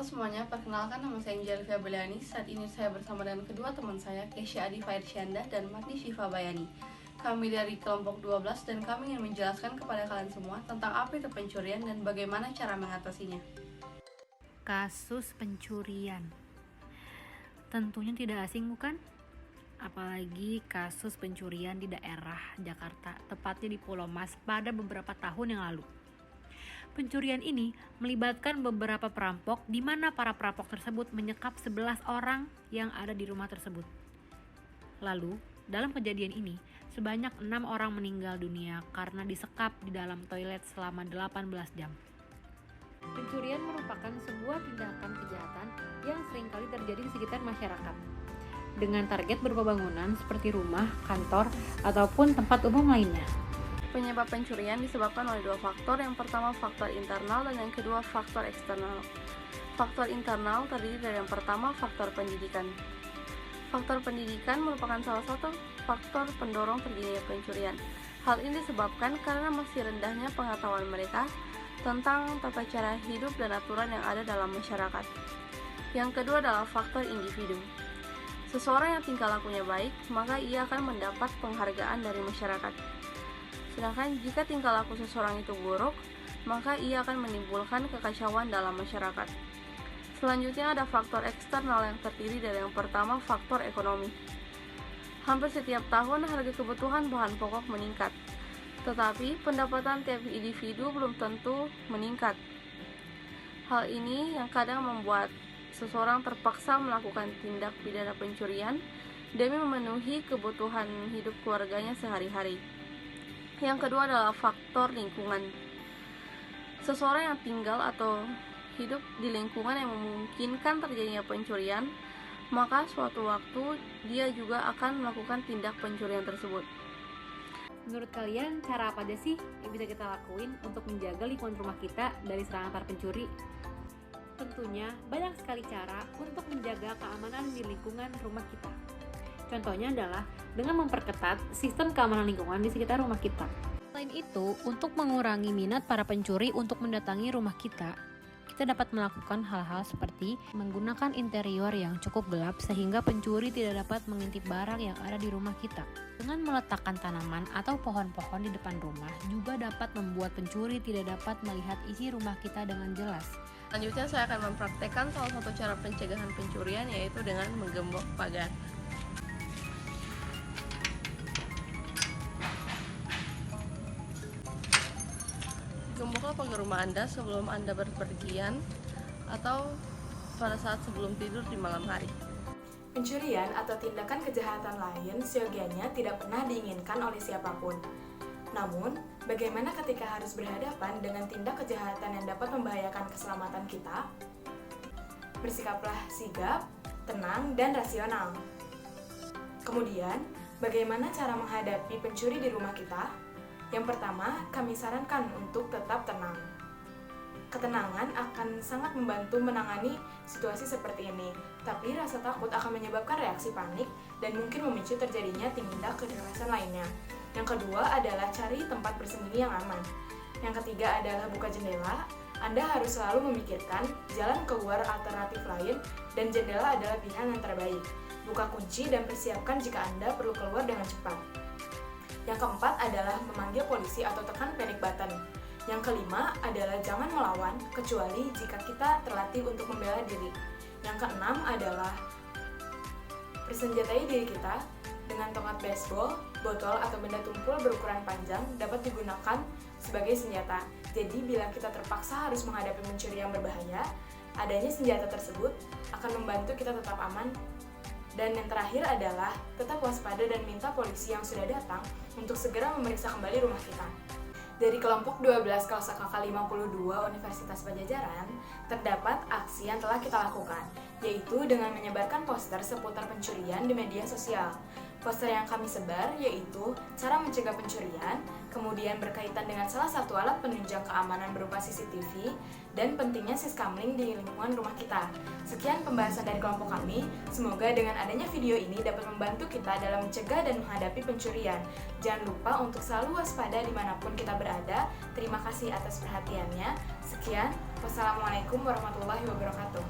Halo semuanya, perkenalkan nama saya Angelika Beliani. Saat ini saya bersama dengan kedua teman saya, Kesha Adi Fairsyanda dan Magni Syifa Bayani. Kami dari kelompok 12 dan kami ingin menjelaskan kepada kalian semua tentang apa itu pencurian dan bagaimana cara mengatasinya. Kasus pencurian tentunya tidak asing, bukan? Apalagi kasus pencurian di daerah Jakarta, tepatnya di Pulau Mas pada beberapa tahun yang lalu. Pencurian ini melibatkan beberapa perampok, di mana para perampok tersebut menyekap 11 orang yang ada di rumah tersebut. Lalu, dalam kejadian ini, sebanyak 6 orang meninggal dunia karena disekap di dalam toilet selama 18 jam. Pencurian merupakan sebuah tindakan kejahatan yang seringkali terjadi di sekitar masyarakat, dengan target berupa bangunan seperti rumah, kantor, ataupun tempat umum lainnya. Penyebab pencurian disebabkan oleh dua faktor. Yang pertama faktor internal dan yang kedua faktor eksternal. Faktor internal terdiri dari yang pertama faktor pendidikan. Faktor pendidikan merupakan salah satu faktor pendorong terjadinya pencurian. Hal ini disebabkan karena masih rendahnya pengetahuan mereka tentang tata cara hidup dan aturan yang ada dalam masyarakat. Yang kedua adalah faktor individu. Seseorang yang tingkah lakunya baik, maka ia akan mendapat penghargaan dari masyarakat. Sedangkan jika tingkah laku seseorang itu buruk, maka ia akan menimbulkan kekacauan dalam masyarakat. Selanjutnya ada faktor eksternal yang terdiri dari yang pertama faktor ekonomi. Hampir setiap tahun harga kebutuhan bahan pokok meningkat, tetapi pendapatan tiap individu belum tentu meningkat. Hal ini yang kadang membuat seseorang terpaksa melakukan tindak pidana pencurian demi memenuhi kebutuhan hidup keluarganya sehari-hari. Yang kedua adalah faktor lingkungan. Seseorang yang tinggal atau hidup di lingkungan yang memungkinkan terjadinya pencurian, maka suatu waktu dia juga akan melakukan tindak pencurian tersebut. Menurut kalian, cara apa aja sih yang bisa kita lakuin untuk menjaga lingkungan rumah kita dari serangan para pencuri? Tentunya banyak sekali cara untuk menjaga keamanan di lingkungan rumah kita. Contohnya adalah dengan memperketat sistem keamanan lingkungan di sekitar rumah kita. Selain itu, untuk mengurangi minat para pencuri untuk mendatangi rumah kita dapat melakukan hal-hal seperti menggunakan interior yang cukup gelap sehingga pencuri tidak dapat mengintip barang yang ada di rumah kita. Dengan meletakkan tanaman atau pohon-pohon di depan rumah juga dapat membuat pencuri tidak dapat melihat isi rumah kita dengan jelas. Selanjutnya saya akan mempraktekkan salah satu cara pencegahan pencurian, yaitu dengan menggembok pagar. Gemboklah pagar rumah Anda sebelum Anda berpergian atau pada saat sebelum tidur di malam hari. Pencurian atau tindakan kejahatan lain seyogianya tidak pernah diinginkan oleh siapapun. Namun, bagaimana ketika harus berhadapan dengan tindak kejahatan yang dapat membahayakan keselamatan kita? Bersikaplah sigap, tenang, dan rasional. Kemudian, bagaimana cara menghadapi pencuri di rumah kita? Yang pertama, kami sarankan untuk tetap tenang. Ketenangan akan sangat membantu menangani situasi seperti ini, tapi rasa takut akan menyebabkan reaksi panik dan mungkin memicu terjadinya tindak kekerasan lainnya. Yang kedua adalah cari tempat bersembunyi yang aman. Yang ketiga adalah buka jendela. Anda harus selalu memikirkan jalan keluar alternatif lain dan jendela adalah pilihan yang terbaik. Buka kunci dan persiapkan jika Anda perlu keluar dengan cepat. Yang keempat adalah memanggil polisi atau tekan panic button. Yang kelima adalah jangan melawan, kecuali jika kita terlatih untuk membela diri. Yang keenam adalah persenjatai diri kita dengan tongkat baseball, botol, atau benda tumpul berukuran panjang dapat digunakan sebagai senjata. Jadi bila kita terpaksa harus menghadapi pencuri yang berbahaya, adanya senjata tersebut akan membantu kita tetap aman. Dan yang terakhir adalah tetap waspada dan minta polisi yang sudah datang untuk segera memeriksa kembali rumah kita. Dari kelompok 12 kelas KK 52 Universitas Padjadjaran, terdapat aksi yang telah kita lakukan, yaitu dengan menyebarkan poster seputar pencurian di media sosial. Poster yang kami sebar yaitu cara mencegah pencurian, kemudian berkaitan dengan salah satu alat penunjang keamanan berupa CCTV, dan pentingnya siskamling di lingkungan rumah kita. Sekian pembahasan dari kelompok kami, semoga dengan adanya video ini dapat membantu kita dalam mencegah dan menghadapi pencurian. Jangan lupa untuk selalu waspada dimanapun kita berada. Terima kasih atas perhatiannya. Sekian, wassalamualaikum warahmatullahi wabarakatuh.